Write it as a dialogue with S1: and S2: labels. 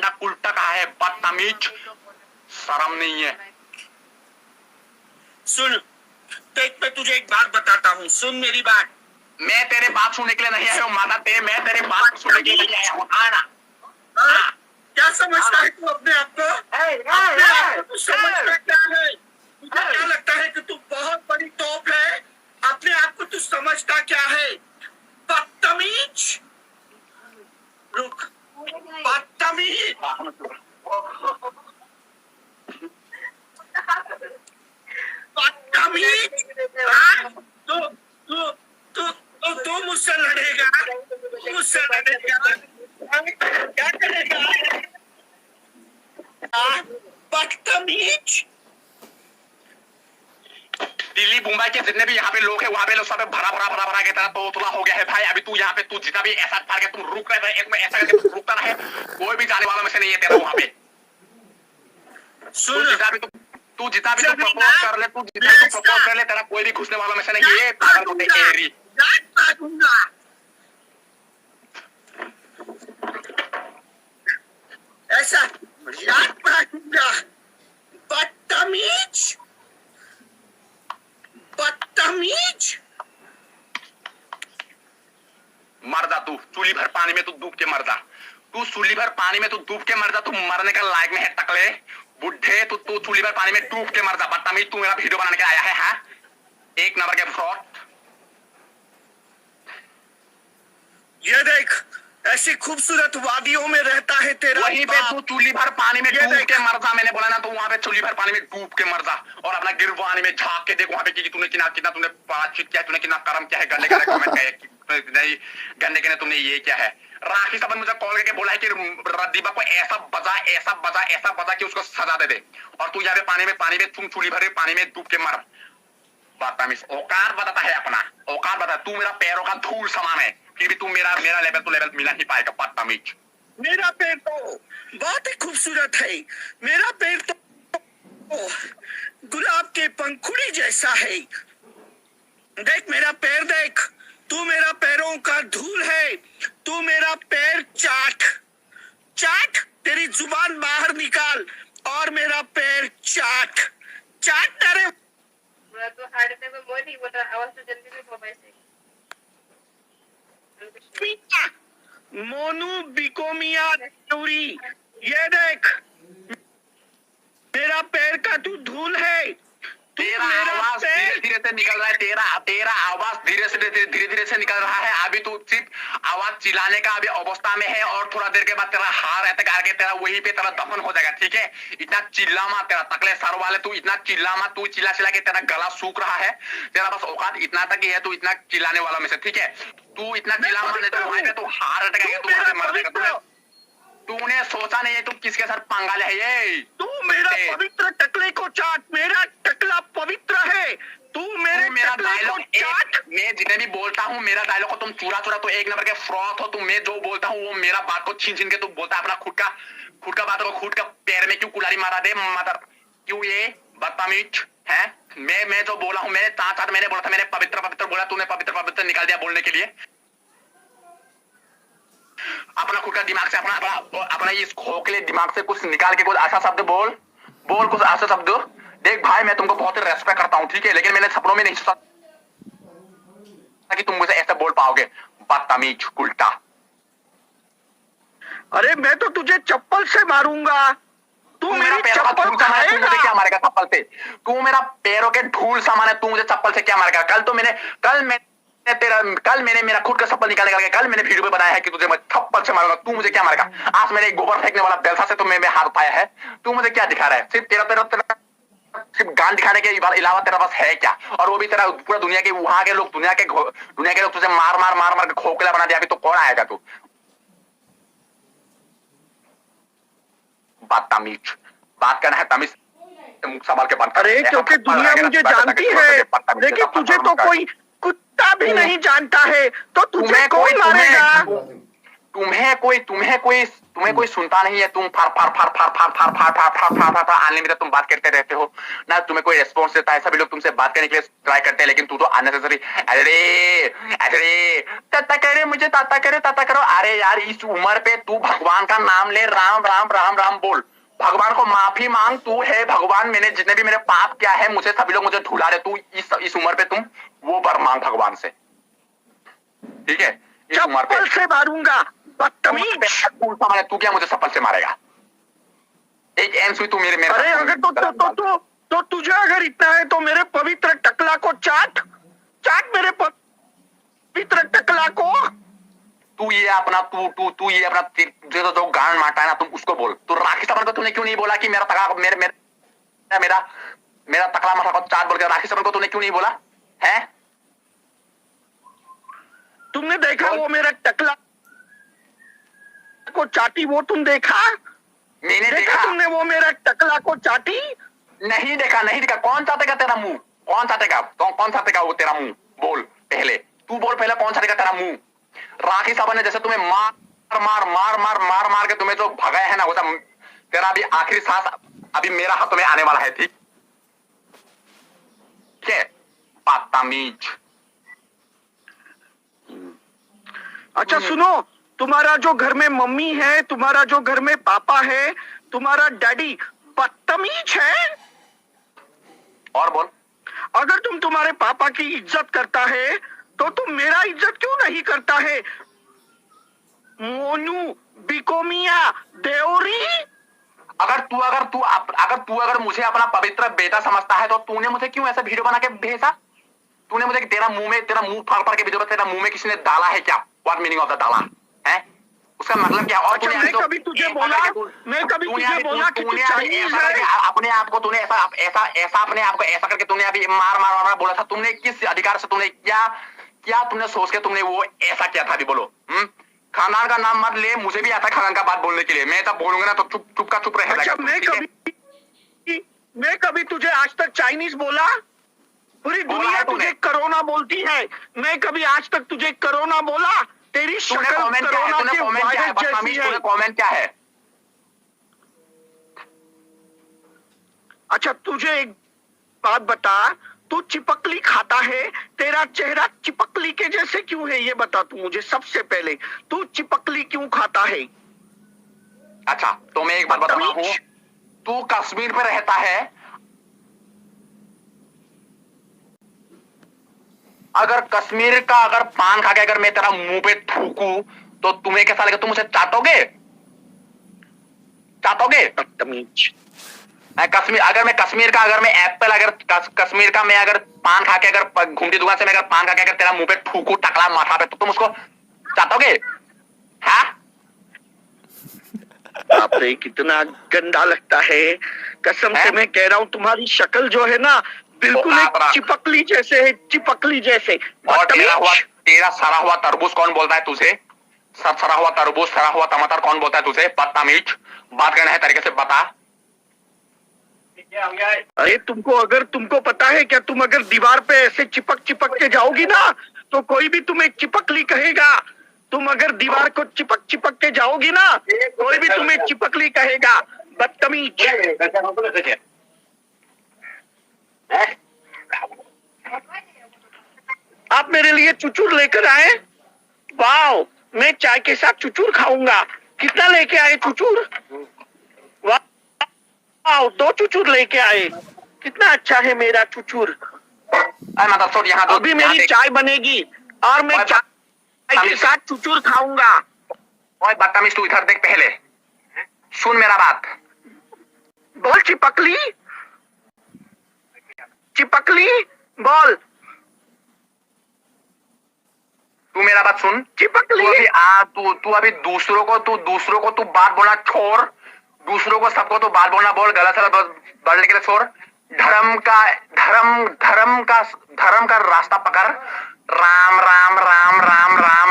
S1: गांडा कुलटा कहा है बदतमीज, शर्म नहीं है।
S2: सुन देख, मैं तुझे एक बात बताता हूँ, सुन मेरी बात।
S1: मैं तेरे बात सुनने के लिए नहीं आया हूँ माता तेरे, मैं तेरे बात सुनने के लिए आया हूँ। आना
S2: क्या समझता है तू अपने आप को? अपने आप को तू समझता क्या है? तुझे क्या लगता है कि तू बहुत बड़ी तोप है? अपने आप को तू समझता क्या है? बदतमीज, रुक, बदतमीज, बदतमीज। तू तू तू तू मुझसे लड़ेगा, मुझसे लड़ेगा, क्या करेगा? बदतमीज।
S1: दिल्ली मुंबई के जितने भी यहाँ पे लोग हैं वहाँ पे लोग सब भरा भरा भरा भरा के तरह तोतला हो गया है भाई। अभी तू यहाँ पे तू जितना भी ऐसा फाड़ के तुम रुक रहे थे, ऐसा करके तुम रुकता रहे, कोई भी जाने वाला में से नहीं है तेरा वहाँ पे।
S2: सुन,
S1: तू जितना भी प्रपोज कर ले, तू जितना भी प्रपोज कर ले, तेरा कोई भी घुसने वाला में से नहीं है। पागल होते एरी
S2: ऐसा याद मारूंगा। बदतमीज, बदतमीज।
S1: मर जा तू, चूल्ही भर पानी में तू डूब के मर जा, तू चूल्ही भर पानी में तू डूब के मर जा, तू मरने का लायक में है टकले बुढ़े, तू चूल्ही भर पानी में डूब के मर जा। बदतमीज, तू मेरा वीडियो बनाने के आया है हाँ? एक नंबर के फ्रॉड।
S2: ये देख, ऐसी खूबसूरत वादियों में रहता है तेरा
S1: वहीं पे तू चूल्ही भर पानी में डूब के मर जा। मैंने बोला ना, तो वहां पे चूल्ही भर पानी में डूब के मर जा और अपना गिरवानी में झांक के देख वहां पे कि तूने कितना कितना तूने बातचीत किया, तूने कितना कर्म किया है, गंदे गंदे कमेंट किया नहीं, गंदे गंदे तुमने ये क्या है। राखी साहब ने मुझे कॉल करके बोला है कि रदीबा को ऐसा बजा ऐसा बजा ऐसा बजा कि उसको सजा दे दे, और तू यहाँ पे पानी में तुम चूल्ही भरे पानी में डूब के मर। बदतमीज, औकात बताता है अपना, औकात बता। तू मेरा पैरों का धूल समान है, फिर भी तू मेरा लेवल तो लेवल मिला नहीं पाएगा बदतमीज।
S2: मेरा पैर तो बहुत ही खूबसूरत है, मेरा पैर तो गुलाब के पंखुड़ी जैसा है। देख मेरा पैर देख, तू मेरा पैरों का धूल है, तू मेरा पैर चाट चाट, तेरी जुबान बाहर निकाल और मेरा पैर चाट चाट। तेरे मोनू बिकोमिया चोरी, ये देख मेरा पैर का तू धूल है,
S1: तेरा आवाज धीरे धीरे से निकल रहा है, तेरा आवाज धीरे धीरे से निकल रहा है। अभी तू सिर्फ आवाज चिल्लाने का अभी अवस्था में है, और थोड़ा देर के बाद तेरा हार ऐसे करके तेरा वहीं पे तेरा दफन हो जाएगा, ठीक है? इतना चिल्ला मत, तेरा तकले सर वाले, तू इतना चिल्ला मत, तू चिल्ला चिल्ला के तेरा गला सूख रहा है। तेरा बस औकात इतना तक ही है, तू इतना चिल्लाने वाला में से, ठीक है? तू इतना चिल्ला मत, नहीं तो वहां पे तू हार अटकेगा, तू वहां से मर जाएगा। तूने सोचा नहीं है तू किसके साथ पंगा ले है?
S2: तू मेरा पवित्र टकले को चाट, मेरा टकला पवित्र है, तू मेरा डायलॉग चाट।
S1: मैं जितने भी बोलता हूँ मेरा डायलॉग को तुम चूरा चूरा, तो एक नंबर के फ्रॉड हो तुम। मैं जो बोलता हूँ वो मेरा बात को छीन छीन के तू बोलता है, अपना खुद का बात को खुद का पैर में क्यों कुल्हाड़ी मारा दे मदर, क्यों ये बदतमीज है? मैं जो बोला हूँ, मैंने साथ मैंने बोला था, मैंने पवित्र पवित्र बोला, तूने पवित्र पवित्र निकाल दिया बोलने के लिए। अपना खुद का दिमाग से अपना इस खोखले दिमाग से कुछ निकाल के कुछ ऐसा शब्द बोल कुछ ऐसा शब्द। देख भाई, मैं तुमको बहुत ही रेस्पेक्ट करता हूँ, ठीक है? लेकिन मैंने सपनों में नहीं सोचा कि तुम मुझे ऐसे बोल पाओगे, बदतमीज उल्टा।
S2: अरे मैं तो तुझे चप्पल से मारूंगा, तू
S1: मेरा पैरों का धूल सामान है, तू मुझे क्या मारेगा चप्पल से? तू मेरा पैरों के धूल सामान है, तू मुझे चप्पल से क्या मारेगा? कल मैंने मेरा खुद का चप्पल निकालने का, कल मैंने वीडियो में बताया है कि तुझे मैं थप्पड़ से मारूंगा, तू मुझे क्या मारेगा? आज मैंने गोबर फेंकने वाला बेलसा से तो मैं हाथ उठाया है, तू मुझे क्या दिखा रहा है? सिर्फ तेरा सिर्फ गान दिखाने के अलावा तेरा पास है क्या? और वो भी तेरा पूरा दुनिया के वहां के लोग दुनिया के लोग तुझे मार के खोखला बना दिया। अभी तो कौन आएगा? तू बदतमीज, बात करना है तमीज मुख संभाल के बात कर।
S2: अरे क्योंकि दुनिया मुझे जानती है, लेकिन तुझे तो कोई कुत्ता भी नहीं जानता है, तो तुझे कौन मारेगा?
S1: तुम्हें कोई सुनता नहीं है। तुम फार फार फार फार फार फार फार फार फार फार फार फार अनलिमिटेड तुम बात करते रहते हो ना। तुम्हें कोई रेस्पॉन्स देता है। सभी लोग तुमसे बात करने के लिए ट्राई करते हैं, लेकिन तू तो अननेसेसरी अरे ताता करे मुझे ताता करो। अरे यार इस उम्र पे तू भगवान का नाम ले, राम राम राम राम बोल, भगवान को माफी मांग। तू है भगवान, मैंने जितने भी मेरे पाप क्या है मुझे सभी लोग मुझे ढुला रहे। तू इस उम्र पे तुम वो वर मांग भगवान से, ठीक है? इस उम्र पे
S2: चप्पल से मारूंगा बदतमीज।
S1: तू क्या मुझे चप्पल से मारेगा? एक एंस हुई तू मेरे मेरे
S2: अरे अगर तो तुझे अगर इतना है तो मेरे पवित्र टकला को चाट मेरे पवित्र टकला को।
S1: तू ये अपना जो गान मारता है ना, तुम उसको बोल। तू राखी सावंत को तूने क्यों नहीं बोला कि मेरा तकला माथा को चाट बोल के? राखी सावंत को तूने क्यों नहीं बोला है?
S2: तुमने देखा वो मेरा टकला को चाटी? वो तुम देखा?
S1: मैंने देखा।
S2: तुमने वो मेरा टकला को चाटी?
S1: नहीं देखा। कौन चाटेगा तेरा मुंह? कौन चाटेगा वो तेरा मुंह? बोल पहले, तू बोल पहले, कौन चाटेगा तेरा मुंह? राखी साहब ने जैसे तुम्हें मार के तुम्हें जो भगाया है ना, वो सब तेरा अभी आखिरी सांस अभी मेरा हाथ में आने वाला है, ठीक है? बदतमीज।
S2: अच्छा सुनो, तुम्हारा जो घर में मम्मी है, तुम्हारा जो घर में पापा है, तुम्हारा डैडी बदतमीज है।
S1: और बोल।
S2: अगर तुम तुम्हारे पापा की इज्जत करता है तो तुम मेरा इज्जत क्यों नहीं करता है? मोनू बिकोमिया देवरी।
S1: अगर मुझे अपना पवित्र बेटा समझता है तो तूने मुझे क्यों ऐसा वीडियो बना के भेजा? तूने मुझे तेरा मुंह फाड़ के वीडियो, तेरा मुंह में किसी ने डाला है क्या? व्हाट मीनिंग ऑफ द डाला है? उसका मतलब क्या? और
S2: अच्छा, मैं कभी तुझे बोला कि तू चाइनीज है?
S1: अपने आप को तूने ऐसा अपने आप को ऐसा करके तूने अभी मार बोला था। तुमने किस अधिकार से, तुमने क्या तुमने सोच के तुमने वो ऐसा किया था? अभी बोलो। खानदान का नाम मत ले, मुझे भी आता है खानदान का बात बोलने के लिए। मैं तब बोलूंगा ना तो चुप रह जाएगा।
S2: मैं कभी तुझे आज तक चाइनीज बोला? पूरी दुनिया तुझे कोरोना बोलती है। मैं कभी आज तक तुझे कोरोना बोला? तेरी शक्ल कोरोना के वायरस जैसी है।
S1: कमेंट क्या है?
S2: अच्छा तुझे एक बात बता, तू चिपकली खाता है, तेरा चेहरा चिपकली के जैसे क्यों है? ये बता तू मुझे सबसे पहले, तू चिपकली क्यों खाता है?
S1: अच्छा तो मैं एक बात बता रहा हूँ, तू कश्मीर में रहता है। अगर कश्मीर का अगर पान खा के अगर मैं तेरा मुंह पे थूकूं तो तुम्हें कैसा लगेगा? तुम मुझे चाटोगे? कश्मीर का अगर मैं एप्पल अगर कश्मीर का मैं अगर पान खा के अगर घूमती दुकान से मैं अगर पान खा के अगर तेरा मुंह पे थूकूं टकला माथा पे, तो तुम उसको चाटोगे? हाँ?
S2: बाप रे कितना गंदा लगता है। कसम से मैं कह रहा हूँ, तुम्हारी शक्ल जो है ना बिल्कुल एक चिपकली जैसे है, चिपकली जैसे।
S1: और तेरा सड़ा हुआ तरबूज कौन बोलता है तुझे? सड़ा हुआ तरबूज, सड़ा हुआ टमाटर कौन बोलता है तुझे? बदतमीज, बात करना है तरीके से बता।
S2: अरे तुमको पता है क्या, तुम अगर दीवार पे ऐसे चिपक के जाओगी ना तो कोई भी तुम्हें चिपकली कहेगा। तुम अगर दीवार को चिपक के जाओगी ना कोई भी तुम्हें चिपकली कहेगा। बदतमीज। आप मेरे लिए चुचुर लेकर आए? वाह, मैं चाय के साथ चुचुर खाऊंगा। कितना लेके आए चुचुर? वाह, 2 चुचुर लेके आए। कितना अच्छा है मेरा चुचुर। अभी मेरी चाय बनेगी और मैं चाय के साथ चुचुर खाऊंगा।
S1: ओए बदतमीज, तू इधर देख, पहले सुन मेरा बात।
S2: बोल चिपकली, चिपकली बोल।
S1: तू मेरा बात सुन।
S2: चिपकली
S1: तू अभी दूसरों को तू बात बोलना छोड़। दूसरों को सबको तो बात बोलना बोल, गलत बढ़ने के लिए छोड़। धर्म का रास्ता पकड़। राम राम राम राम राम।